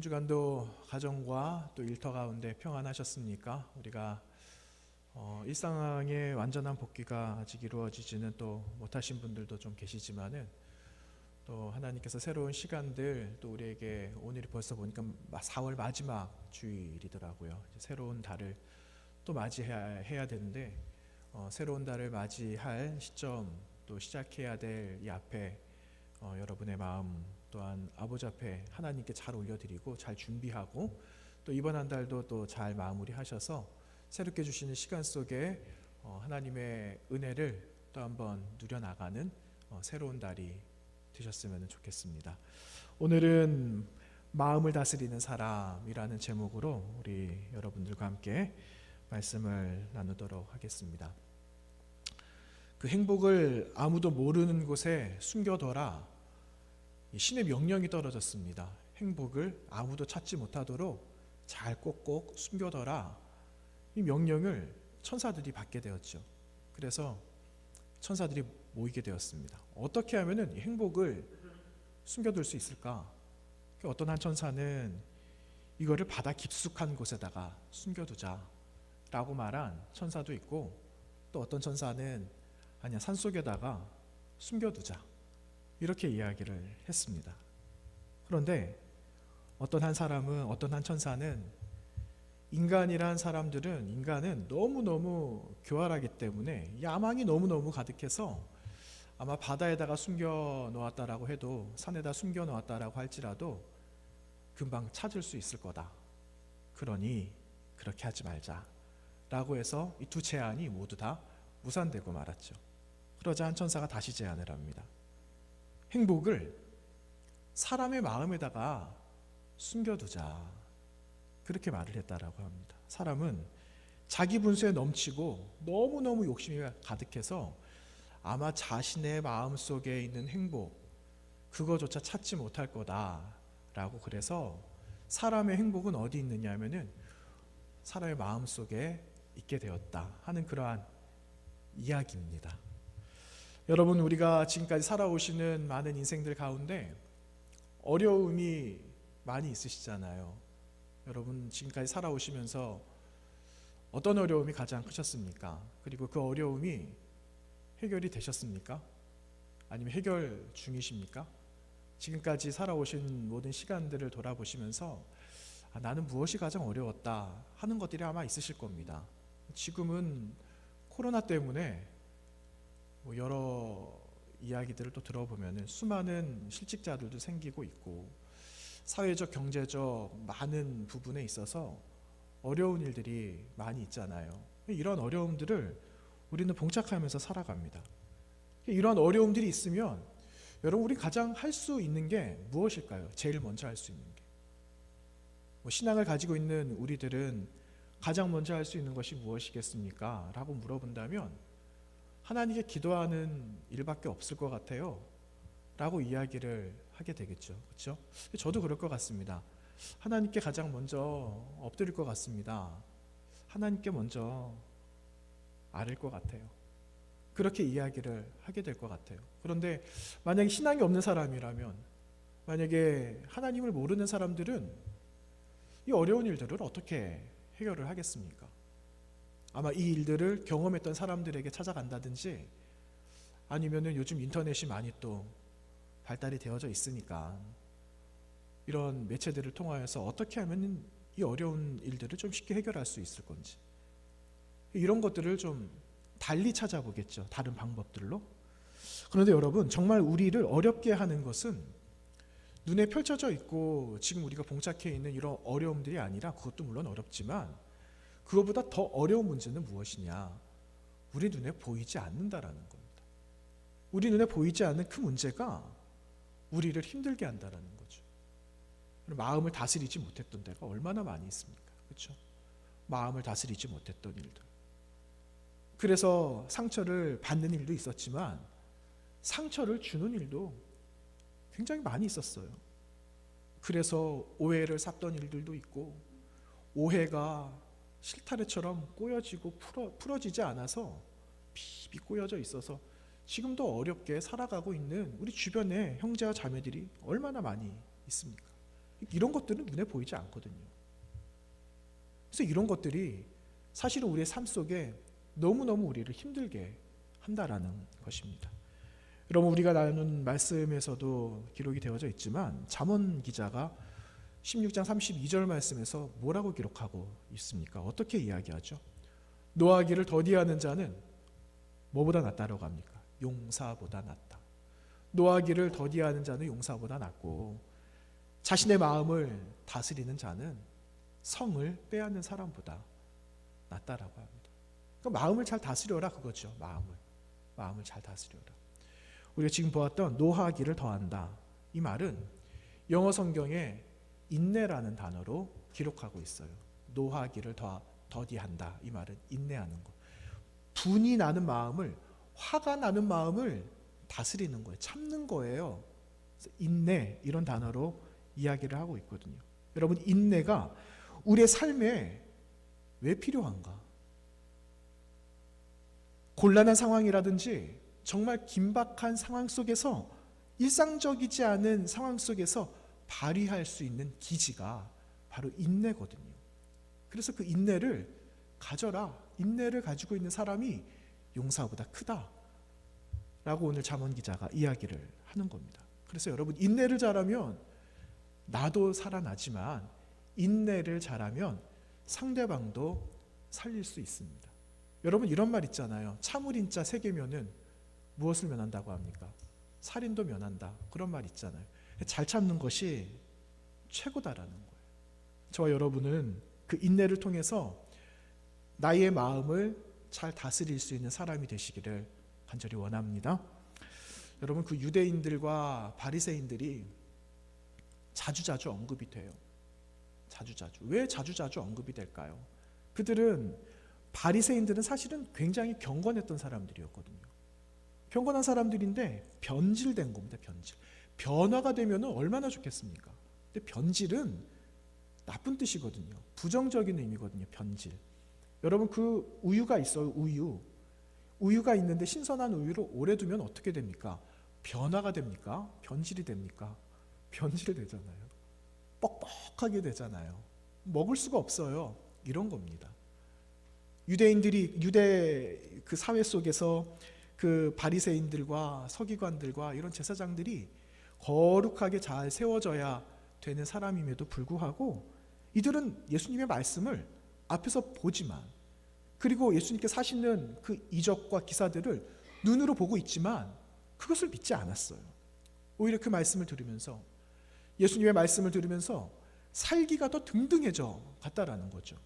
주간도 가정과 또 일터 가운데 평안하셨습니까? 우리가 일상의 완전한 복귀가 아직 이루어지지는 또 못하신 분들도 좀 계시지만은 또 하나님께서 새로운 시간들 또 우리에게 오늘이 벌써 보니까 4월 마지막 주일이더라고요. 새로운 달을 또 맞이해야 되는데 새로운 달을 맞이할 시점 또 시작해야 될 이 앞에 여러분의 마음 또한 아버지 앞에 하나님께 잘 올려드리고 잘 준비하고 또 이번 한 달도 또 잘 마무리하셔서 새롭게 주시는 시간 속에 하나님의 은혜를 또 한번 누려나가는 새로운 달이 되셨으면 좋겠습니다. 오늘은 마음을 다스리는 사람이라는 제목으로 우리 여러분들과 함께 말씀을 나누도록 하겠습니다. 그 행복을 아무도 모르는 곳에 숨겨둬라. 신의 명령이 떨어졌습니다. 행복을 아무도 찾지 못하도록 잘 꼭꼭 숨겨둬라. 이 명령을 천사들이 받게 되었죠. 그래서 천사들이 모이게 되었습니다. 어떻게 하면 행복을 숨겨둘 수 있을까? 어떤 한 천사는 이거를 바다 깊숙한 곳에다가 숨겨두자 라고 말한 천사도 있고, 또 어떤 천사는 아니야, 산속에다가 숨겨두자 이렇게 이야기를 했습니다. 그런데 어떤 한 천사는 인간은 너무너무 교활하기 때문에 야망이 너무너무 가득해서 아마 바다에다가 숨겨 놓았다라고 해도, 산에다 숨겨 놓았다라고 할지라도 금방 찾을 수 있을 거다. 그러니 그렇게 하지 말자 라고 해서 이 두 제안이 모두 다 무산되고 말았죠. 그러자 한 천사가 다시 제안을 합니다. 행복을 사람의 마음에다가 숨겨두자, 그렇게 말을 했다라고 합니다. 사람은 자기 분수에 넘치고 너무너무 욕심이 가득해서 아마 자신의 마음속에 있는 행복, 그거조차 찾지 못할 거다라고, 그래서 사람의 행복은 어디 있느냐 하면은 사람의 마음속에 있게 되었다 하는 그러한 이야기입니다. 여러분, 우리가 지금까지 살아오시는 많은 인생들 가운데 어려움이 많이 있으시잖아요. 여러분, 지금까지 살아오시면서 어떤 어려움이 가장 크셨습니까? 그리고 그 어려움이 해결이 되셨습니까? 아니면 해결 중이십니까? 지금까지 살아오신 모든 시간들을 돌아보시면서 나는 무엇이 가장 어려웠다 하는 것들이 아마 있으실 겁니다. 지금은 코로나 때문에 여러 이야기들을 또 들어보면 수많은 실직자들도 생기고 있고, 사회적, 경제적 많은 부분에 있어서 어려운 일들이 많이 있잖아요. 이런 어려움들을 우리는 봉착하면서 살아갑니다. 이런 어려움들이 있으면 여러분, 우리 가장 할 수 있는 게 무엇일까요? 제일 먼저 할 수 있는 게, 신앙을 가지고 있는 우리들은 가장 먼저 할 수 있는 것이 무엇이겠습니까? 라고 물어본다면 하나님께 기도하는 일밖에 없을 것 같아요 라고 이야기를 하게 되겠죠. 그렇죠? 저도 그럴 것 같습니다. 하나님께 가장 먼저 엎드릴 것 같습니다. 하나님께 먼저 아릴 것 같아요. 그렇게 이야기를 하게 될 것 같아요. 그런데 만약에 신앙이 없는 사람이라면, 만약에 하나님을 모르는 사람들은 이 어려운 일들을 어떻게 해결을 하겠습니까? 아마 이 일들을 경험했던 사람들에게 찾아간다든지, 아니면은 요즘 인터넷이 많이 또 발달이 되어져 있으니까 이런 매체들을 통하여서 어떻게 하면 이 어려운 일들을 좀 쉽게 해결할 수 있을 건지, 이런 것들을 좀 달리 찾아보겠죠. 다른 방법들로. 그런데 여러분, 정말 우리를 어렵게 하는 것은 눈에 펼쳐져 있고 지금 우리가 봉착해 있는 이런 어려움들이 아니라, 그것도 물론 어렵지만 그것보다 더 어려운 문제는 무엇이냐? 우리 눈에 보이지 않는다라는 겁니다. 우리 눈에 보이지 않는 그 문제가 우리를 힘들게 한다라는 거죠. 마음을 다스리지 못했던 데가 얼마나 많이 있습니까? 그렇죠? 마음을 다스리지 못했던 일들. 그래서 상처를 받는 일도 있었지만 상처를 주는 일도 굉장히 많이 있었어요. 그래서 오해를 샀던 일들도 있고, 오해가 실타래처럼 꼬여지고 풀어지지 않아서 비비 꼬여져 있어서 지금도 어렵게 살아가고 있는 우리 주변에 형제와 자매들이 얼마나 많이 있습니까? 이런 것들은 눈에 보이지 않거든요. 그래서 이런 것들이 사실은 우리의 삶 속에 너무너무 우리를 힘들게 한다라는 것입니다. 여러분, 우리가 나눈 말씀에서도 기록이 되어져 있지만 잠언 기자가 16장 32절 말씀에서 뭐라고 기록하고 있습니까? 어떻게 이야기하죠? 노하기를 더디하는 자는 뭐보다 낫다라고 합니까? 용사보다 낫다. 노하기를 더디하는 자는 용사보다 낫고 자신의 마음을 다스리는 자는 성을 빼앗는 사람보다 낫다라고 합니다. 그러니까 마음을 잘 다스려라 그거죠. 마음을 잘 다스려라. 우리가 지금 보았던 노하기를 더한다. 이 말은 영어 성경에 인내라는 단어로 기록하고 있어요. 노하기를 더디한다. 이 말은 인내하는 것. 분이 나는 마음을, 화가 나는 마음을 다스리는 거예요. 참는 거예요. 인내 이런 단어로 이야기를 하고 있거든요. 여러분, 인내가 우리의 삶에 왜 필요한가? 곤란한 상황이라든지 정말 긴박한 상황 속에서, 일상적이지 않은 상황 속에서 발휘할 수 있는 기지가 바로 인내거든요. 그래서 그 인내를 가져라. 인내를 가지고 있는 사람이 용사보다 크다 라고 오늘 잠언 기자가 이야기를 하는 겁니다. 그래서 여러분, 인내를 잘하면 나도 살아나지만 인내를 잘하면 상대방도 살릴 수 있습니다. 여러분, 이런 말 있잖아요. 참을인자 3개면은 무엇을 면한다고 합니까? 살인도 면한다. 그런 말 있잖아요. 잘 참는 것이 최고다라는 거예요. 저와 여러분은 그 인내를 통해서 나의 마음을 잘 다스릴 수 있는 사람이 되시기를 간절히 원합니다. 여러분, 그 유대인들과 바리새인들이 자주자주 언급이 돼요. 자주자주. 왜 자주자주 언급이 될까요? 바리새인들은 사실은 굉장히 경건했던 사람들이었거든요. 경건한 사람들인데 변질된 겁니다. 변화가 되면 얼마나 좋겠습니까? 근데 변질은 나쁜 뜻이거든요. 부정적인 의미거든요. 변질. 여러분, 그 우유가 있어요. 우유가 있는데 신선한 우유를 오래 두면 어떻게 됩니까? 변화가 됩니까? 변질이 됩니까? 변질이 되잖아요. 뻑뻑하게 되잖아요. 먹을 수가 없어요. 이런 겁니다. 유대 그 사회 속에서 그 바리새인들과 서기관들과 이런 제사장들이 거룩하게 잘 세워져야 되는 사람임에도 불구하고 이들은 예수님의 말씀을 앞에서 보지만, 그리고 예수님께서 하시는 그 이적과 기사들을 눈으로 보고 있지만 그것을 믿지 않았어요. 오히려 그 말씀을 들으면서, 예수님의 말씀을 들으면서 살기가 더 등등해져 갔다라는 거죠.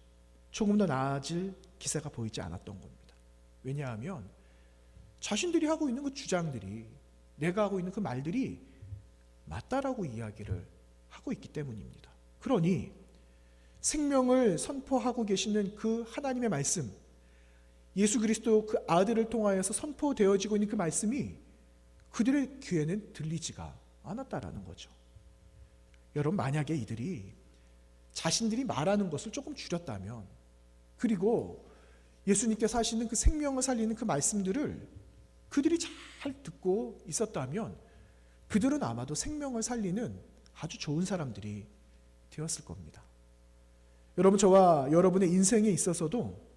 조금 더 나아질 기세가 보이지 않았던 겁니다. 왜냐하면 자신들이 하고 있는 그 주장들이, 내가 하고 있는 그 말들이 맞다라고 이야기를 하고 있기 때문입니다. 그러니 생명을 선포하고 계시는 그 하나님의 말씀, 예수 그리스도 그 아들을 통하여서 선포되어지고 있는 그 말씀이 그들의 귀에는 들리지가 않았다라는 거죠. 여러분, 만약에 이들이 자신들이 말하는 것을 조금 줄였다면, 그리고 예수님께서 하시는 그 생명을 살리는 그 말씀들을 그들이 잘 듣고 있었다면 그들은 아마도 생명을 살리는 아주 좋은 사람들이 되었을 겁니다. 여러분, 저와 여러분의 인생에 있어서도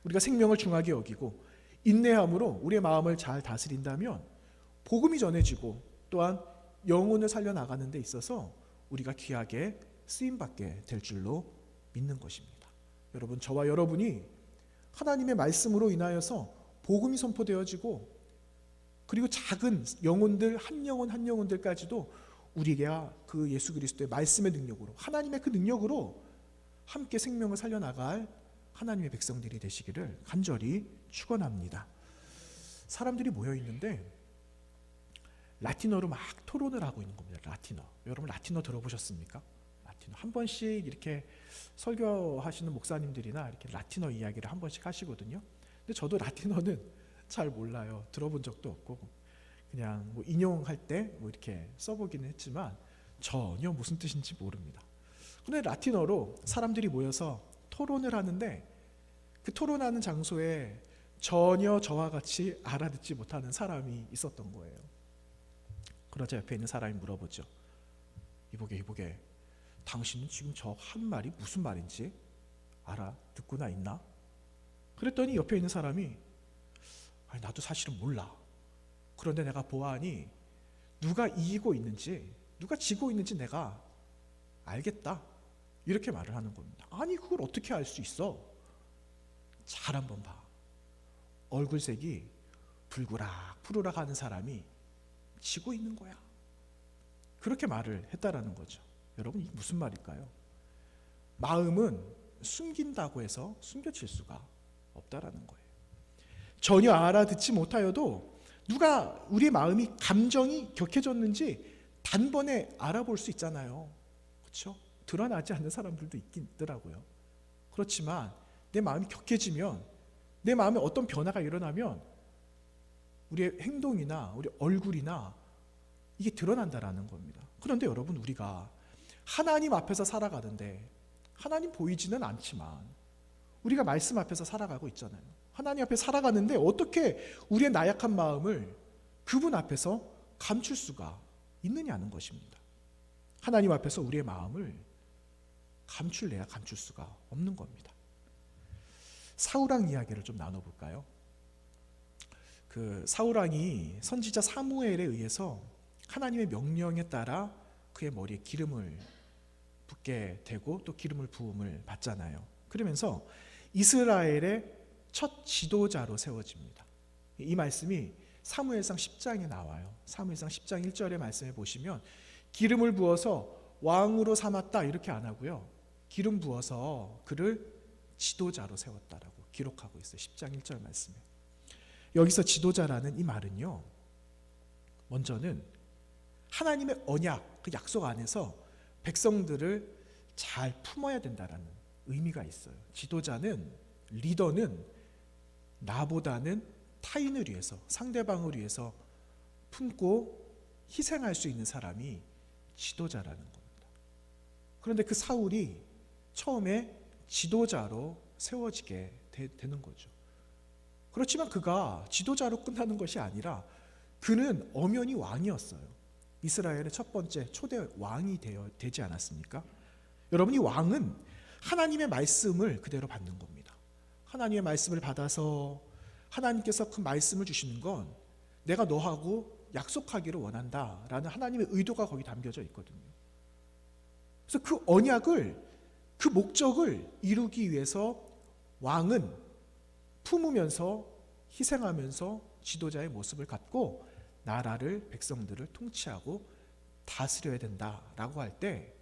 우리가 생명을 중하게 여기고 인내함으로 우리의 마음을 잘 다스린다면 복음이 전해지고 또한 영혼을 살려나가는 데 있어서 우리가 귀하게 쓰임받게 될 줄로 믿는 것입니다. 여러분, 저와 여러분이 하나님의 말씀으로 인하여서 복음이 선포되어지고, 그리고 작은 영혼들 한 영혼 한 영혼들까지도 우리가 그 예수 그리스도의 말씀의 능력으로, 하나님의 그 능력으로 함께 생명을 살려나갈 하나님의 백성들이 되시기를 간절히 축원합니다. 사람들이 모여 있는데 라틴어로 막 토론을 하고 있는 겁니다. 라틴어. 여러분, 라틴어 들어보셨습니까? 라틴어. 한 번씩 이렇게 설교하시는 목사님들이나 이렇게 라틴어 이야기를 한 번씩 하시거든요. 근데 저도 라틴어는 잘 몰라요. 들어본 적도 없고 그냥 뭐 인용할 때 뭐 이렇게 써보기는 했지만 전혀 무슨 뜻인지 모릅니다. 근데 라틴어로 사람들이 모여서 토론을 하는데 그 토론하는 장소에 전혀 저와 같이 알아듣지 못하는 사람이 있었던 거예요. 그러자 옆에 있는 사람이 물어보죠. 이보게 당신은 지금 저 한 말이 무슨 말인지 알아듣고나 있나? 그랬더니 옆에 있는 사람이 아니, 나도 사실은 몰라. 그런데 내가 보아하니 누가 이기고 있는지 누가 지고 있는지 내가 알겠다. 이렇게 말을 하는 겁니다. 아니 그걸 어떻게 알 수 있어? 잘 한번 봐. 얼굴색이 불구락 푸르락 하는 사람이 지고 있는 거야. 그렇게 말을 했다라는 거죠. 여러분 이게 무슨 말일까요? 마음은 숨긴다고 해서 숨겨질 수가 없다라는 거예요. 전혀 알아듣지 못하여도 누가 우리의 마음이 감정이 격해졌는지 단번에 알아볼 수 있잖아요. 그렇죠? 드러나지 않는 사람들도 있긴 있더라고요. 그렇지만 내 마음이 격해지면, 내 마음에 어떤 변화가 일어나면 우리의 행동이나 우리 얼굴이나 이게 드러난다라는 겁니다. 그런데 여러분 우리가 하나님 앞에서 살아가는데 하나님 보이지는 않지만 우리가 말씀 앞에서 살아가고 있잖아요. 하나님 앞에 살아가는데 어떻게 우리의 나약한 마음을 그분 앞에서 감출 수가 있느냐는 것입니다. 하나님 앞에서 우리의 마음을 감출래야 감출 수가 없는 겁니다. 사울왕 이야기를 좀 나눠볼까요? 그 사울왕이 선지자 사무엘에 의해서 하나님의 명령에 따라 그의 머리에 기름을 붓게 되고 또 기름을 부음을 받잖아요. 그러면서 이스라엘의 첫 지도자로 세워집니다. 이 말씀이 사무엘상 10장에 나와요. 사무엘상 10장 1절의 말씀에 보시면 기름을 부어서 왕으로 삼았다 이렇게 안 하고요. 기름 부어서 그를 지도자로 세웠다라고 기록하고 있어요. 10장 1절 말씀에. 여기서 지도자라는 이 말은요. 먼저는 하나님의 언약, 그 약속 안에서 백성들을 잘 품어야 된다라는 의미가 있어요. 지도자는, 리더는 나보다는 타인을 위해서, 상대방을 위해서 품고 희생할 수 있는 사람이 지도자라는 겁니다. 그런데 그 사울이 처음에 지도자로 세워지게 되는 거죠. 그렇지만 그가 지도자로 끝나는 것이 아니라 그는 엄연히 왕이었어요. 이스라엘의 첫 번째 초대 왕이 되지 않았습니까? 여러분, 이 왕은 하나님의 말씀을 그대로 받는 겁니다. 하나님의 말씀을 받아서 하나님께서 그 말씀을 주시는 건 내가 너하고 약속하기를 원한다라는 하나님의 의도가 거기 담겨져 있거든요. 그래서 그 언약을, 그 목적을 이루기 위해서 왕은 품으면서 희생하면서 지도자의 모습을 갖고 나라를, 백성들을 통치하고 다스려야 된다라고 할 때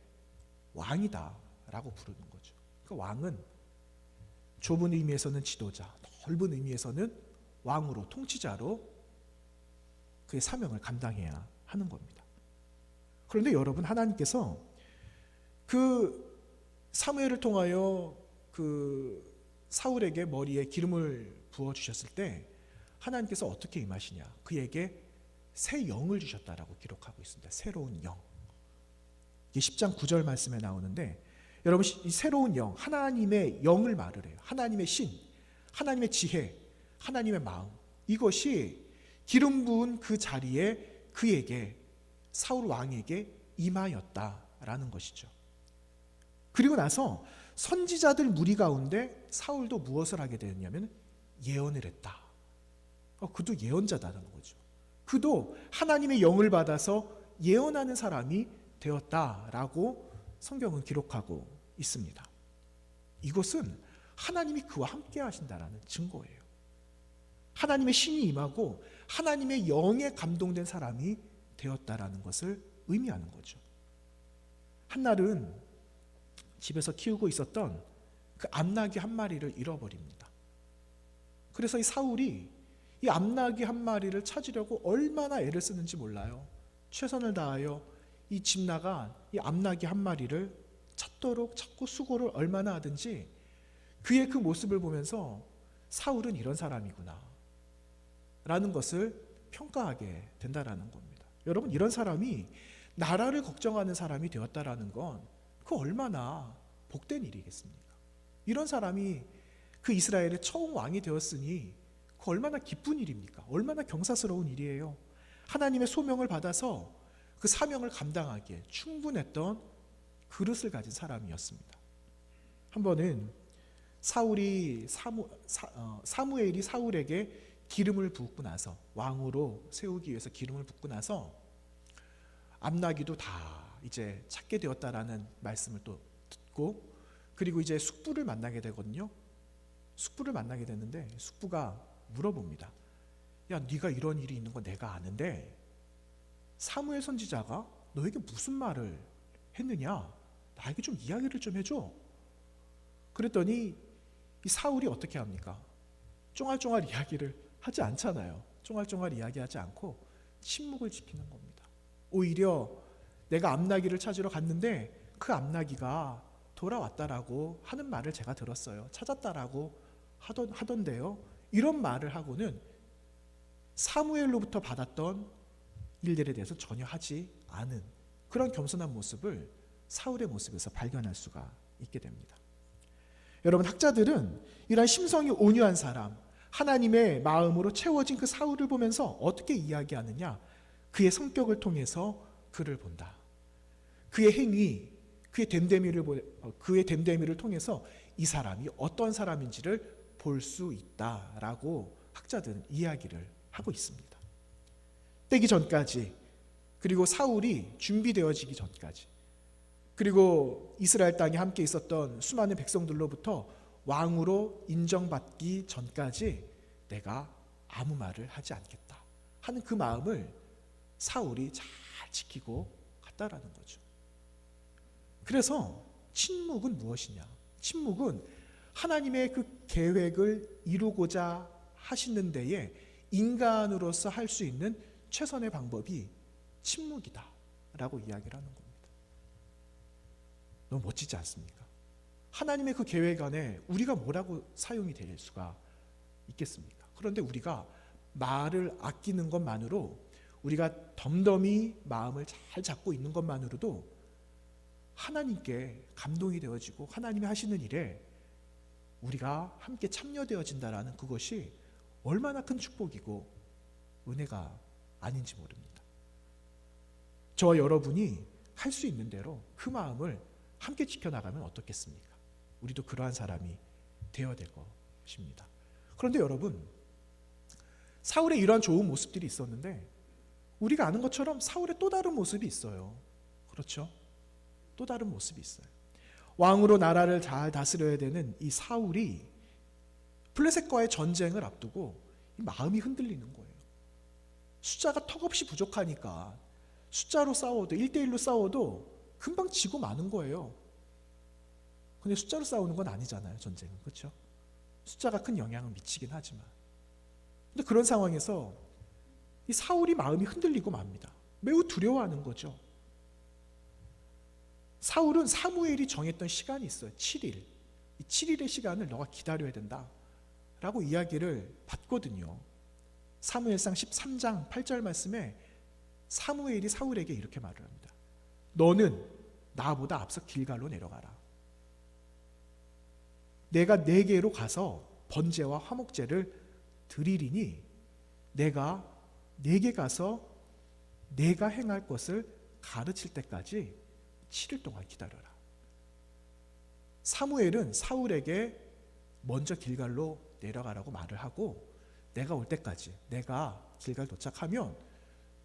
왕이다라고 부르는 거죠. 그 왕은 좁은 의미에서는 지도자, 넓은 의미에서는 왕으로, 통치자로 그의 사명을 감당해야 하는 겁니다. 그런데 여러분, 하나님께서 그 사무엘을 통하여 그 사울에게 머리에 기름을 부어 주셨을 때 하나님께서 어떻게 임하시냐? 그에게 새 영을 주셨다라고 기록하고 있습니다. 새로운 영. 이게 10장 9절 말씀에 나오는데, 여러분, 이 새로운 영, 하나님의 영을 말을 해요. 하나님의 신, 하나님의 지혜, 하나님의 마음, 이것이 기름 부은 그 자리에 그에게, 사울 왕에게 임하였다라는 것이죠. 그리고 나서 선지자들 무리 가운데 사울도 무엇을 하게 되었냐면 예언을 했다. 그도 예언자다라는 거죠. 그도 하나님의 영을 받아서 예언하는 사람이 되었다라고 성경은 기록하고 있습니다. 이것은 하나님이 그와 함께 하신다라는 증거예요. 하나님의 신이 임하고 하나님의 영에 감동된 사람이 되었다라는 것을 의미하는 거죠. 한날은 집에서 키우고 있었던 그 암나귀 한 마리를 잃어버립니다. 그래서 이 사울이 이 암나귀 한 마리를 찾으려고 얼마나 애를 쓰는지 몰라요. 최선을 다하여 이 집 나간 이 암나귀 한 마리를 찾도록 찾고 수고를 얼마나 하든지 그의 그 모습을 보면서 사울은 이런 사람이구나 라는 것을 평가하게 된다라는 겁니다. 여러분, 이런 사람이 나라를 걱정하는 사람이 되었다라는 건 그 얼마나 복된 일이겠습니까? 이런 사람이 그 이스라엘의 처음 왕이 되었으니 그 얼마나 기쁜 일입니까? 얼마나 경사스러운 일이에요. 하나님의 소명을 받아서 그 사명을 감당하기에 충분했던 그릇을 가진 사람이었습니다. 한 번은 사무엘이 사울에게 기름을 붓고 나서, 왕으로 세우기 위해서 기름을 붓고 나서 암나기도 다 이제 찾게 되었다라는 말씀을 또 듣고, 그리고 이제 숙부를 만나게 되거든요. 숙부를 만나게 됐는데 숙부가 물어봅니다. 야, 네가 이런 일이 있는 거 내가 아는데 사무엘 선지자가 너에게 무슨 말을 했느냐? 나에게 좀 이야기를 좀 해줘. 그랬더니 이 사울이 어떻게 합니까? 쫑알쫑알 이야기를 하지 않잖아요. 쫑알쫑알 이야기하지 않고 침묵을 지키는 겁니다. 오히려 내가 암나기를 찾으러 갔는데 그 암나기가 돌아왔다라고 하는 말을 제가 들었어요. 찾았다라고 하던데요. 이런 말을 하고는 사무엘로부터 받았던 일들에 대해서 전혀 하지 않은 그런 겸손한 모습을 사울의 모습에서 발견할 수가 있게 됩니다. 여러분, 학자들은 이러한 심성이 온유한 사람, 하나님의 마음으로 채워진 그 사울을 보면서 어떻게 이야기하느냐? 그의 성격을 통해서 그를 본다. 그의 행위, 그의 됨됨이를 통해서 이 사람이 어떤 사람인지를 볼 수 있다라고 학자들은 이야기를 하고 있습니다. 때기 전까지, 그리고 사울이 준비되어지기 전까지, 그리고 이스라엘 땅에 함께 있었던 수많은 백성들로부터 왕으로 인정받기 전까지 내가 아무 말을 하지 않겠다 하는 그 마음을 사울이 잘 지키고 갔다라는 거죠. 그래서 침묵은 무엇이냐? 침묵은 하나님의 그 계획을 이루고자 하시는 데에 인간으로서 할 수 있는 최선의 방법이 침묵이다 라고 이야기를 하는 겁니다. 너무 멋지지 않습니까? 하나님의 그 계획 안에 우리가 뭐라고 사용이 될 수가 있겠습니까? 그런데 우리가 말을 아끼는 것만으로, 우리가 덤덤히 마음을 잘 잡고 있는 것만으로도 하나님께 감동이 되어지고 하나님이 하시는 일에 우리가 함께 참여되어진다라는 그것이 얼마나 큰 축복이고 은혜가 아닌지 모릅니다. 저와 여러분이 할 수 있는 대로 그 마음을 함께 지켜나가면 어떻겠습니까? 우리도 그러한 사람이 되어야 될 것입니다. 그런데 여러분, 사울의 이러한 좋은 모습들이 있었는데 우리가 아는 것처럼 사울의 또 다른 모습이 있어요. 그렇죠? 또 다른 모습이 있어요. 왕으로 나라를 잘 다스려야 되는 이 사울이 블레셋과의 전쟁을 앞두고 마음이 흔들리는 거예요. 숫자가 턱없이 부족하니까 숫자로 싸워도 1대1로 싸워도 금방 지고 마는 거예요. 근데 숫자로 싸우는 건 아니잖아요, 전쟁은. 그렇죠? 숫자가 큰 영향을 미치긴 하지만. 근데 그런 상황에서 이 사울이 마음이 흔들리고 맙니다. 매우 두려워하는 거죠. 사울은 사무엘이 정했던 시간이 있어요. 7일. 이 7일의 시간을 너가 기다려야 된다 라고 이야기를 받거든요. 사무엘상 13장 8절 말씀에 사무엘이 사울에게 이렇게 말을 합니다. 너는 나보다 앞서 길갈로 내려가라. 내가 네게로 가서 번제와 화목제를 드리리니 내가 네게 가서 내가 행할 것을 가르칠 때까지 7일 동안 기다려라. 사무엘은 사울에게 먼저 길갈로 내려가라고 말을 하고, 내가 올 때까지, 내가 길갈 도착하면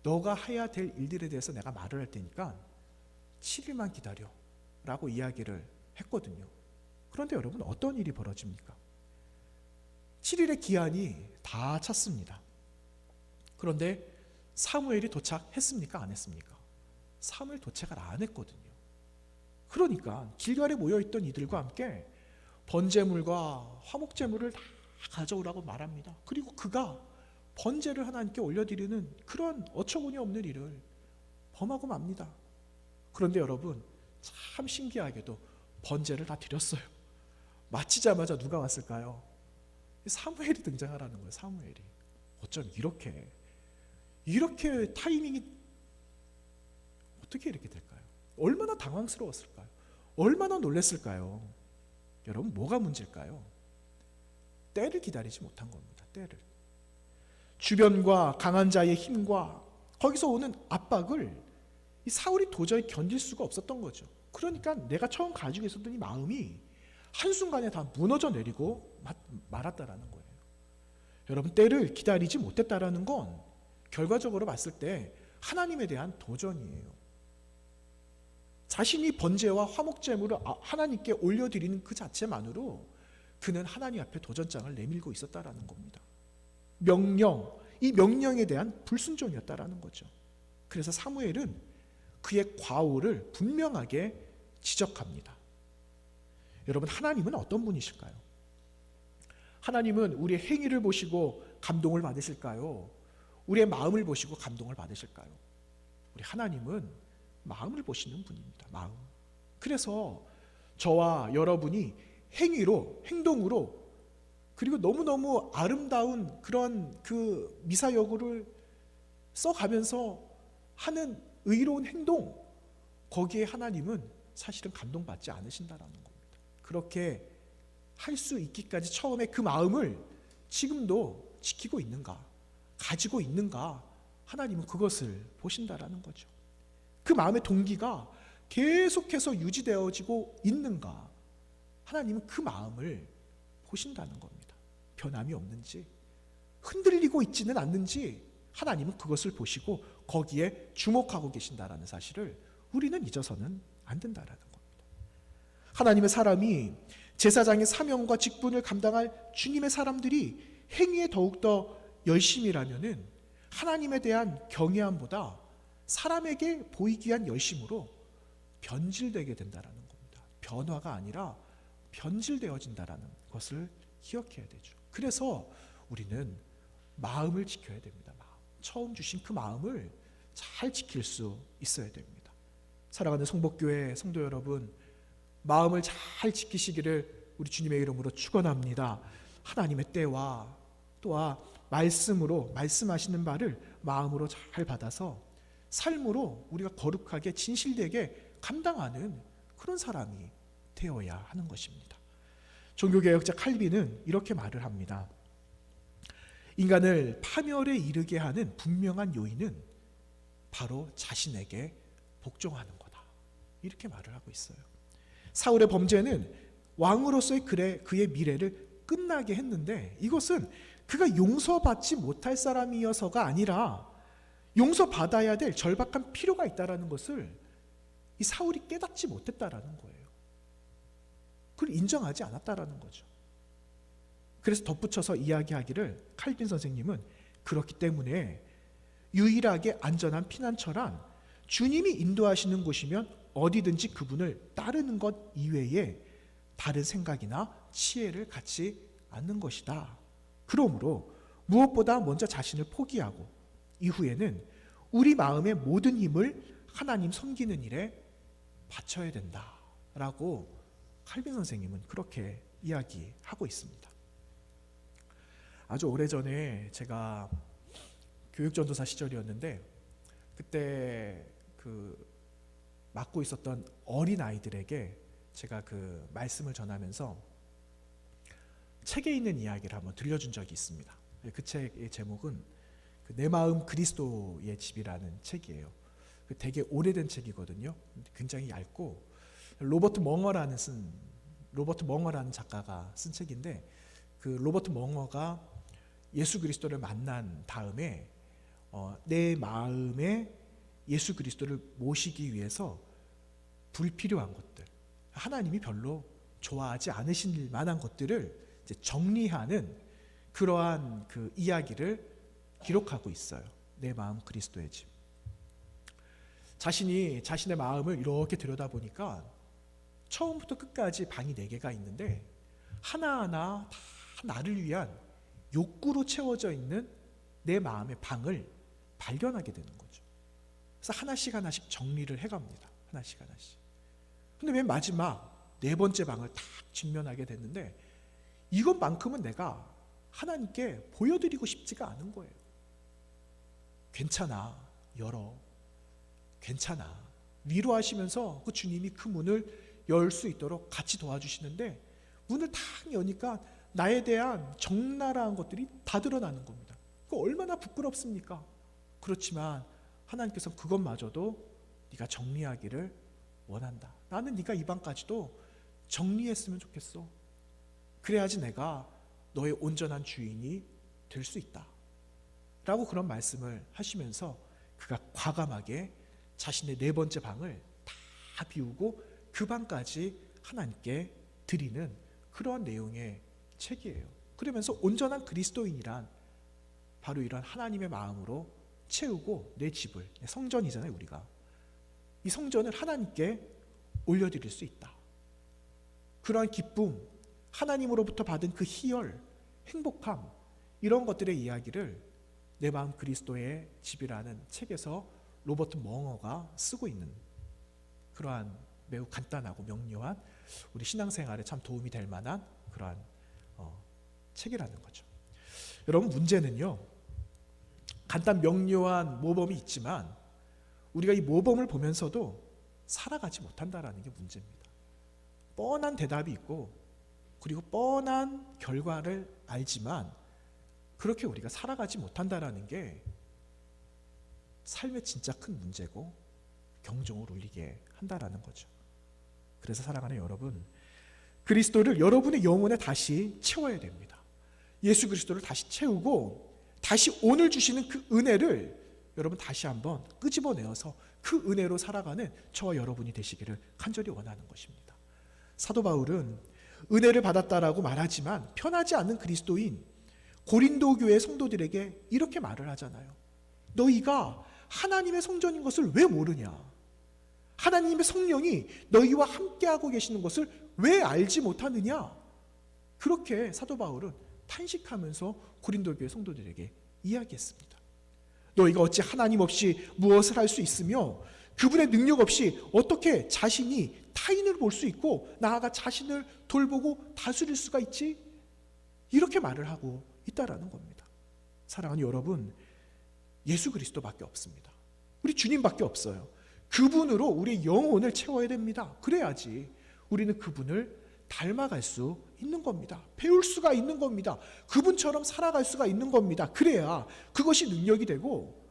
너가 해야 될 일들에 대해서 내가 말을 할 테니까 7일만 기다려 라고 이야기를 했거든요. 그런데 여러분, 어떤 일이 벌어집니까? 7일의 기한이 다 찼습니다. 그런데 사무엘이 도착했습니까? 안 했습니까? 사무엘 도착을 안 했거든요. 그러니까 길갈에 모여있던 이들과 함께 번제물과 화목제물을 다 가져오라고 말합니다. 그리고 그가 번제를 하나님께 올려드리는 그런 어처구니 없는 일을 범하고 맙니다. 그런데 여러분, 참 신기하게도 번제를 다 드렸어요. 마치자마자 누가 왔을까요? 사무엘이 등장하라는 거예요. 사무엘이. 어쩜 이렇게 타이밍이 어떻게 이렇게 될까요? 얼마나 당황스러웠을까요? 얼마나 놀랐을까요? 여러분, 뭐가 문제일까요? 때를 기다리지 못한 겁니다. 때를. 주변과 강한 자의 힘과 거기서 오는 압박을 이 사울이 도저히 견딜 수가 없었던 거죠. 그러니까 내가 처음 가지고 있었던 이 마음이 한순간에 다 무너져 내리고 말았다라는 거예요. 여러분, 때를 기다리지 못했다라는 건 결과적으로 봤을 때 하나님에 대한 도전이에요. 자신이 번제와 화목제물을 하나님께 올려드리는 그 자체만으로 그는 하나님 앞에 도전장을 내밀고 있었다라는 겁니다. 이 명령에 대한 불순종이었다라는 거죠. 그래서 사무엘은 그의 과오를 분명하게 지적합니다. 여러분, 하나님은 어떤 분이실까요? 하나님은 우리의 행위를 보시고 감동을 받으실까요? 우리의 마음을 보시고 감동을 받으실까요? 우리 하나님은 마음을 보시는 분입니다. 마음. 그래서 저와 여러분이 행위로, 행동으로, 그리고 너무너무 아름다운 그런 그 미사여구를 써가면서 하는 의로운 행동, 거기에 하나님은 사실은 감동받지 않으신다라는 겁니다. 그렇게 할 수 있기까지 처음에 그 마음을 지금도 지키고 있는가, 가지고 있는가, 하나님은 그것을 보신다라는 거죠. 그 마음의 동기가 계속해서 유지되어지고 있는가, 하나님은 그 마음을 보신다는 겁니다. 변함이 없는지, 흔들리고 있지는 않는지 하나님은 그것을 보시고 거기에 주목하고 계신다라는 사실을 우리는 잊어서는 안 된다라는 겁니다. 하나님의 사람이, 제사장의 사명과 직분을 감당할 주님의 사람들이 행위에 더욱더 열심이라면은 하나님에 대한 경외함보다 사람에게 보이기 위한 열심으로 변질되게 된다라는 겁니다. 변화가 아니라 변질되어진다라는 것을 기억해야 되죠. 그래서 우리는 마음을 지켜야 됩니다. 처음 주신 그 마음을 잘 지킬 수 있어야 됩니다. 사랑하는 성복교회 성도 여러분, 마음을 잘 지키시기를 우리 주님의 이름으로 축원합니다. 하나님의 때와 또한 말씀으로 말씀하시는 바를 마음으로 잘 받아서 삶으로 우리가 거룩하게 진실되게 감당하는 그런 사람이 되어야 하는 것입니다. 종교개혁자 칼빈은 이렇게 말을 합니다. 인간을 파멸에 이르게 하는 분명한 요인은 바로 자신에게 복종하는 거다. 이렇게 말을 하고 있어요. 사울의 범죄는 왕으로서의 그의 미래를 끝나게 했는데, 이것은 그가 용서받지 못할 사람이어서가 아니라 용서받아야 될 절박한 필요가 있다는 것을 이 사울이 깨닫지 못했다라는 거예요. 그걸 인정하지 않았다라는 거죠. 그래서 덧붙여서 이야기하기를, 칼빈 선생님은 그렇기 때문에 유일하게 안전한 피난처란 주님이 인도하시는 곳이면 어디든지 그분을 따르는 것 이외에 다른 생각이나 치해를 갖지 않는 것이다. 그러므로 무엇보다 먼저 자신을 포기하고 이후에는 우리 마음의 모든 힘을 하나님 섬기는 일에 바쳐야 된다라고 칼빈 선생님은 그렇게 이야기하고 있습니다. 아주 오래전에 제가 교육전도사 시절이었는데, 그때 맡고 있었던 어린아이들에게 제가 그 말씀을 전하면서 책에 있는 이야기를 한번 들려준 적이 있습니다. 그 책의 제목은 내 마음 그리스도의 집이라는 책이에요. 되게 오래된 책이거든요. 굉장히 얇고, 로버트 멍어라는 작가가 쓴 책인데, 그 로버트 멍어가 예수 그리스도를 만난 다음에 내 마음에 예수 그리스도를 모시기 위해서 불필요한 것들, 하나님이 별로 좋아하지 않으실 만한 것들을 이제 정리하는 그러한 그 이야기를 기록하고 있어요. 내 마음 그리스도의 집. 자신의 마음을 이렇게 들여다보니까 처음부터 끝까지 방이 4개가 있는데 하나하나 다 나를 위한 욕구로 채워져 있는 내 마음의 방을 발견하게 되는 거죠. 그래서 하나씩 정리를 해갑니다. 하나씩. 근데 맨 마지막 4번째 방을 딱 직면하게 됐는데, 이것만큼은 내가 하나님께 보여드리고 싶지가 않은 거예요. 괜찮아, 열어. 괜찮아. 위로하시면서 그 주님이 그 문을 열 수 있도록 같이 도와주시는데, 문을 탁 여니까 나에 대한 적나라한 것들이 다 드러나는 겁니다. 그 얼마나 부끄럽습니까? 그렇지만 하나님께서 그것마저도 네가 정리하기를 원한다. 나는 네가 이 방까지도 정리했으면 좋겠어. 그래야지 내가 너의 온전한 주인이 될 수 있다. 라고 그런 말씀을 하시면서 그가 과감하게 자신의 네 번째 방을 다 비우고 그 방까지 하나님께 드리는 그러한 내용의 책이에요. 그러면서 온전한 그리스도인이란 바로 이런 하나님의 마음으로 채우고 내 집을, 성전이잖아요 우리가. 이 성전을 하나님께 올려드릴 수 있다. 그러한 기쁨, 하나님으로부터 받은 그 희열, 행복함, 이런 것들의 이야기를 내 마음 그리스도의 집이라는 책에서 로버트 멍어가 쓰고 있는 그러한 매우 간단하고 명료한 우리 신앙생활에 참 도움이 될 만한 그러한 책이라는 거죠. 여러분, 문제는요, 간단 명료한 모범이 있지만 우리가 이 모범을 보면서도 살아가지 못한다라는 게 문제입니다. 뻔한 대답이 있고 그리고 뻔한 결과를 알지만 그렇게 우리가 살아가지 못한다라는 게 삶의 진짜 큰 문제고 경종을 울리게 한다라는 거죠. 그래서 사랑하는 여러분, 그리스도를 여러분의 영혼에 다시 채워야 됩니다. 예수 그리스도를 다시 채우고 다시 오늘 주시는 그 은혜를 여러분 다시 한번 끄집어내어서 그 은혜로 살아가는 저와 여러분이 되시기를 간절히 원하는 것입니다. 사도 바울은 은혜를 받았다라고 말하지만 편하지 않는 그리스도인 고린도 교회 성도들에게 이렇게 말을 하잖아요. 너희가 하나님의 성전인 것을 왜 모르냐? 하나님의 성령이 너희와 함께하고 계시는 것을 왜 알지 못하느냐? 그렇게 사도 바울은 탄식하면서 고린도 교회 성도들에게 이야기했습니다. 너희가 어찌 하나님 없이 무엇을 할 수 있으며 그분의 능력 없이 어떻게 자신이 타인을 볼 수 있고 나아가 자신을 돌보고 다스릴 수가 있지? 이렇게 말을 하고 있다라는 겁니다. 사랑하는 여러분, 예수 그리스도밖에 없습니다. 우리 주님밖에 없어요. 그분으로 우리의 영혼을 채워야 됩니다. 그래야지 우리는 그분을 닮아갈 수 있는 겁니다. 배울 수가 있는 겁니다. 그분처럼 살아갈 수가 있는 겁니다. 그래야 그것이 능력이 되고,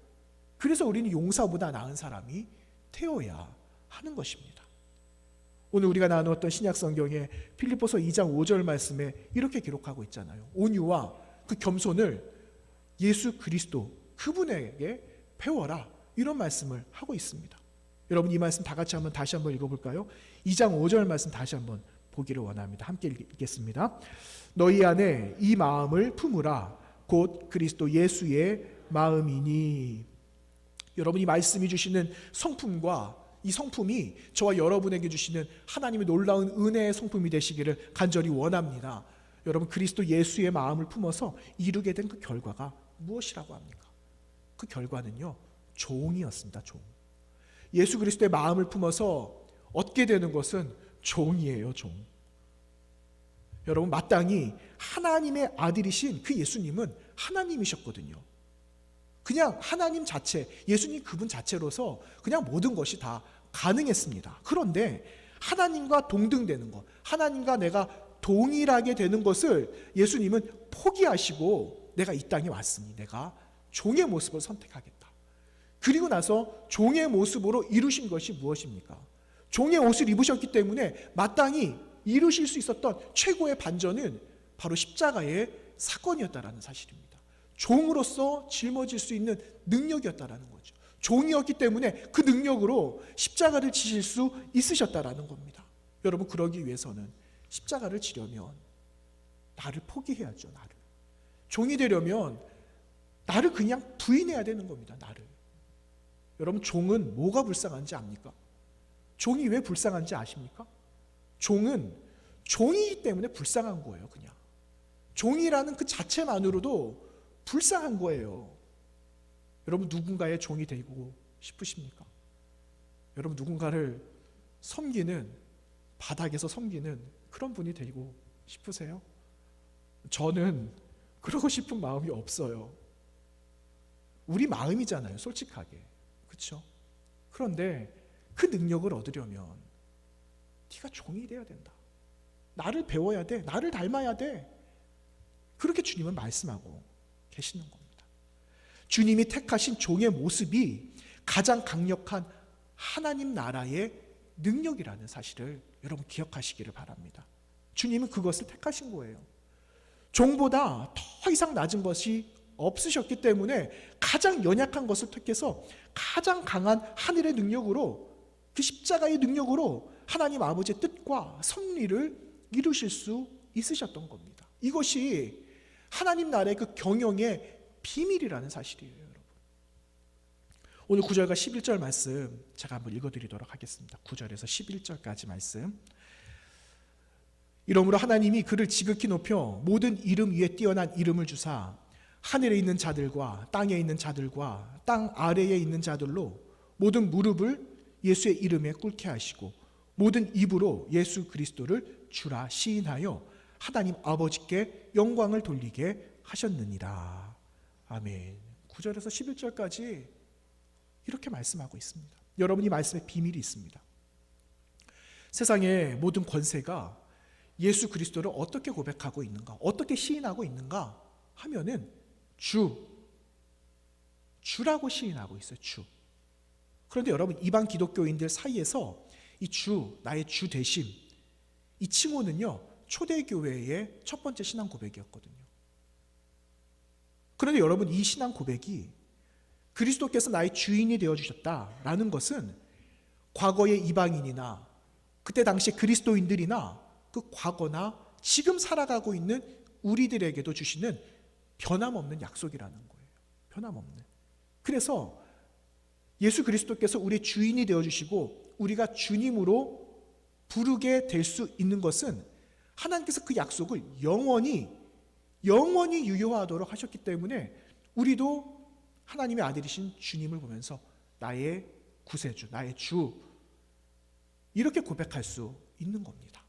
그래서 우리는 용사보다 나은 사람이 되어야 하는 것입니다. 오늘 우리가 나누었던 신약성경의 필립보서 2장 5절 말씀에 이렇게 기록하고 있잖아요. 온유와 그 겸손을 예수 그리스도 그분에게 배워라, 이런 말씀을 하고 있습니다. 여러분, 이 말씀 다 같이 한번 다시 한번 읽어볼까요? 2장 5절 말씀 다시 한번 보기를 원합니다. 함께 읽겠습니다. 너희 안에 이 마음을 품으라, 곧 그리스도 예수의 마음이니. 여러분, 이 말씀이 주시는 성품과 이 성품이 저와 여러분에게 주시는 하나님의 놀라운 은혜의 성품이 되시기를 간절히 원합니다. 여러분, 그리스도 예수의 마음을 품어서 이루게 된 그 결과가 무엇이라고 합니까? 그 결과는요, 종이었습니다. 종. 예수 그리스도의 마음을 품어서 얻게 되는 것은 종이에요. 종. 여러분, 마땅히 하나님의 아들이신 그 예수님은 하나님이셨거든요. 그냥 하나님 자체, 예수님 그분 자체로서 그냥 모든 것이 다 가능했습니다. 그런데 하나님과 동등되는 것, 하나님과 내가 동일하게 되는 것을 예수님은 포기하시고 내가 이 땅에 왔으니 내가 종의 모습을 선택하겠다. 그리고 나서 종의 모습으로 이루신 것이 무엇입니까? 종의 옷을 입으셨기 때문에 마땅히 이루실 수 있었던 최고의 반전은 바로 십자가의 사건이었다라는 사실입니다. 종으로서 짊어질 수 있는 능력이었다라는 거죠. 종이었기 때문에 그 능력으로 십자가를 지실 수 있으셨다라는 겁니다. 여러분, 그러기 위해서는 십자가를 지려면 나를 포기해야죠. 나를. 종이 되려면 나를 그냥 부인해야 되는 겁니다. 나를. 여러분, 종은 뭐가 불쌍한지 압니까? 종이 왜 불쌍한지 아십니까? 종은 종이기 때문에 불쌍한 거예요. 그냥 종이라는 그 자체만으로도 불쌍한 거예요. 여러분, 누군가의 종이 되고 싶으십니까? 여러분, 누군가를 섬기는, 바닥에서 섬기는 그런 분이 되고 싶으세요? 저는 그러고 싶은 마음이 없어요. 우리 마음이잖아요, 솔직하게. 그렇죠? 그런데 그 능력을 얻으려면 네가 종이 돼야 된다. 나를 배워야 돼. 나를 닮아야 돼. 그렇게 주님은 말씀하고 계시는 겁니다. 주님이 택하신 종의 모습이 가장 강력한 하나님 나라의 능력이라는 사실을 여러분 기억하시기를 바랍니다. 주님은 그것을 택하신 거예요. 종보다 더 이상 낮은 것이 없으셨기 때문에 가장 연약한 것을 택해서 가장 강한 하늘의 능력으로, 그 십자가의 능력으로 하나님 아버지의 뜻과 섭리를 이루실 수 있으셨던 겁니다. 이것이 하나님 나라의 그 경영의 비밀이라는 사실이에요, 여러분. 오늘 9절과 11절 말씀 제가 한번 읽어드리도록 하겠습니다. 9절에서 11절까지 말씀. 이러므로 하나님이 그를 지극히 높여 모든 이름 위에 뛰어난 이름을 주사 하늘에 있는 자들과 땅에 있는 자들과 땅 아래에 있는 자들로 모든 무릎을 예수의 이름에 꿇게 하시고 모든 입으로 예수 그리스도를 주라 시인하여 하나님 아버지께 영광을 돌리게 하셨느니라. 아멘. 9절에서 11절까지 이렇게 말씀하고 있습니다. 여러분, 이 말씀에 비밀이 있습니다. 세상의 모든 권세가 예수 그리스도를 어떻게 고백하고 있는가, 어떻게 시인하고 있는가 하면은 주라고 시인하고 있어요. 주. 그런데 여러분, 이방 기독교인들 사이에서 이 주, 나의 주 대심, 이 칭호는요 초대교회의 첫 번째 신앙 고백이었거든요. 그런데 여러분, 이 신앙 고백이 그리스도께서 나의 주인이 되어주셨다라는 것은 과거의 이방인이나 그때 당시 그리스도인들이나 그 과거나 지금 살아가고 있는 우리들에게도 주시는 변함없는 약속이라는 거예요. 변함없는. 그래서 예수 그리스도께서 우리의 주인이 되어주시고 우리가 주님으로 부르게 될 수 있는 것은 하나님께서 그 약속을 영원히 유효하도록 하셨기 때문에 우리도 하나님의 아들이신 주님을 보면서 나의 구세주, 나의 주, 이렇게 고백할 수 있는 겁니다.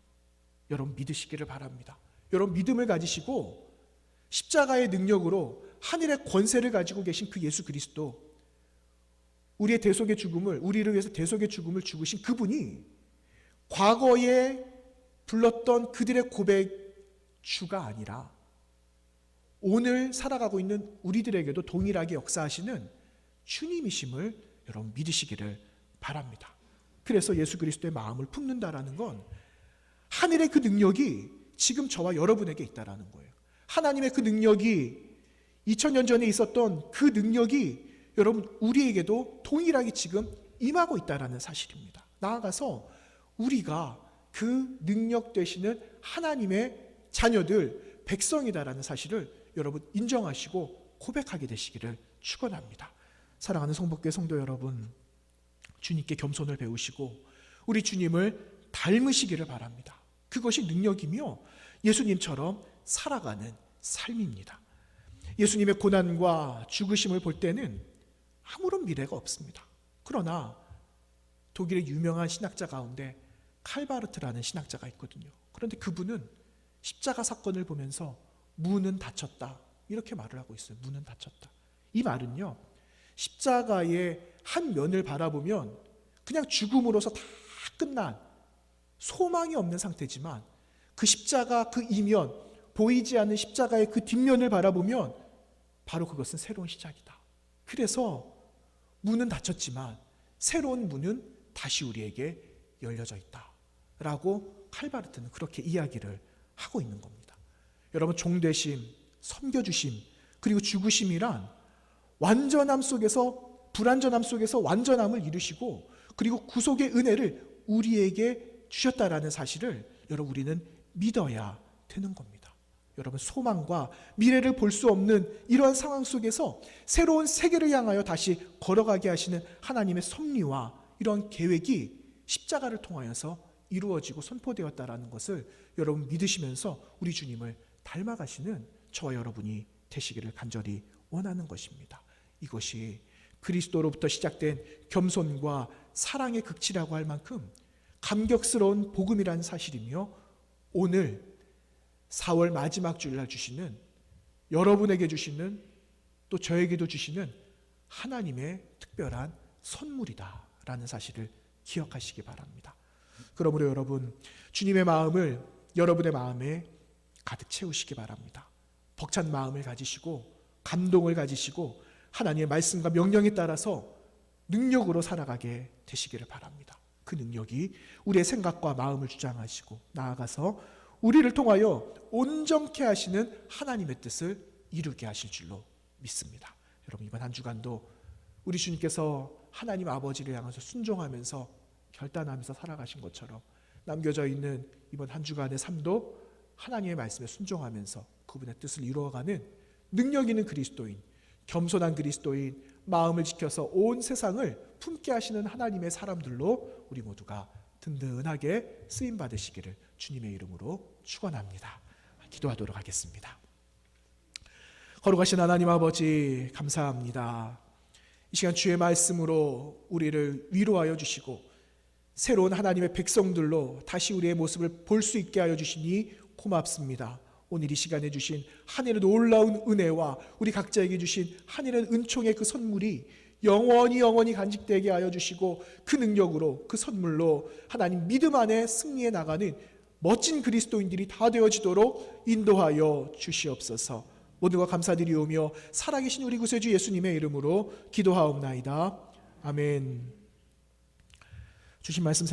여러분, 믿으시기를 바랍니다. 여러분, 믿음을 가지시고 십자가의 능력으로 하늘의 권세를 가지고 계신 그 예수 그리스도, 우리의 대속의 죽음을, 우리를 위해서 대속의 죽음을 죽으신 그분이 과거에 불렀던 그들의 고백 주가 아니라 오늘 살아가고 있는 우리들에게도 동일하게 역사하시는 주님이심을 여러분 믿으시기를 바랍니다. 그래서 예수 그리스도의 마음을 품는다라는 건 하늘의 그 능력이 지금 저와 여러분에게 있다라는 거예요. 하나님의 그 능력이 2000년 전에 있었던 그 능력이 여러분 우리에게도 동일하게 지금 임하고 있다라는 사실입니다. 나아가서 우리가 그 능력 되시는 하나님의 자녀들, 백성이다라는 사실을 여러분 인정하시고 고백하게 되시기를 축원합니다. 사랑하는 성복교회 성도 여러분, 주님께 겸손을 배우시고 우리 주님을 닮으시기를 바랍니다. 그것이 능력이며 예수님처럼 살아가는 삶입니다. 예수님의 고난과 죽으심을 볼 때는 아무런 미래가 없습니다. 그러나 독일의 유명한 신학자 가운데 칼바르트라는 신학자가 있거든요. 그런데 그분은 십자가 사건을 보면서 문은 닫혔다, 이렇게 말을 하고 있어요. 문은 닫혔다. 이 말은요, 십자가의 한 면을 바라보면 그냥 죽음으로서 다 끝난 소망이 없는 상태지만 그 십자가 그 이면, 보이지 않는 십자가의 그 뒷면을 바라보면 바로 그것은 새로운 시작이다. 그래서 문은 닫혔지만 새로운 문은 다시 우리에게 열려져 있다 라고 칼바르트는 그렇게 이야기를 하고 있는 겁니다. 여러분, 종되심, 섬겨주심, 그리고 죽으심이란 완전함 속에서, 불완전함 속에서 완전함을 이루시고 그리고 구속의 은혜를 우리에게 주셨다라는 사실을 여러분 우리는 믿어야 되는 겁니다. 여러분, 소망과 미래를 볼 수 없는 이러한 상황 속에서 새로운 세계를 향하여 다시 걸어가게 하시는 하나님의 섭리와 이런 계획이 십자가를 통하여서 이루어지고 선포되었다라는 것을 여러분 믿으시면서 우리 주님을 닮아가시는 저와 여러분이 되시기를 간절히 원하는 것입니다. 이것이 그리스도로부터 시작된 겸손과 사랑의 극치라고 할 만큼 감격스러운 복음이라는 사실이며 오늘 4월 마지막 주일날 주시는, 여러분에게 주시는, 또 저에게도 주시는 하나님의 특별한 선물이다라는 사실을 기억하시기 바랍니다. 그러므로 여러분, 주님의 마음을 여러분의 마음에 가득 채우시기 바랍니다. 벅찬 마음을 가지시고 감동을 가지시고 하나님의 말씀과 명령에 따라서 능력으로 살아가게 되시기를 바랍니다. 그 능력이 우리의 생각과 마음을 주장하시고 나아가서 우리를 통하여 온전케 하시는 하나님의 뜻을 이루게 하실 줄로 믿습니다. 여러분, 이번 한 주간도 우리 주님께서 하나님 아버지를 향해서 순종하면서 결단하면서 살아가신 것처럼 남겨져 있는 이번 한 주간의 삶도 하나님의 말씀에 순종하면서 그분의 뜻을 이루어가는 능력 있는 그리스도인, 겸손한 그리스도인, 마음을 지켜서 온 세상을 품게 하시는 하나님의 사람들로 우리 모두가 든든하게 쓰임 받으시기를 주님의 이름으로 축원합니다. 기도하도록 하겠습니다. 거룩하신 하나님 아버지, 감사합니다. 이 시간 주의 말씀으로 우리를 위로하여 주시고 새로운 하나님의 백성들로 다시 우리의 모습을 볼 수 있게 하여 주시니 고맙습니다. 오늘 이 시간에 주신 하늘의 놀라운 은혜와 우리 각자에게 주신 하늘의 은총의 그 선물이 영원히 간직되게 하여 주시고 그 능력으로, 그 선물로 하나님 믿음 안에 승리해 나가는 멋진 그리스도인들이 다 되어지도록 인도하여 주시옵소서. 모든 것 감사드리오며 살아계신 우리 구세주 예수님의 이름으로 기도하옵나이다. 아멘. 주신 말씀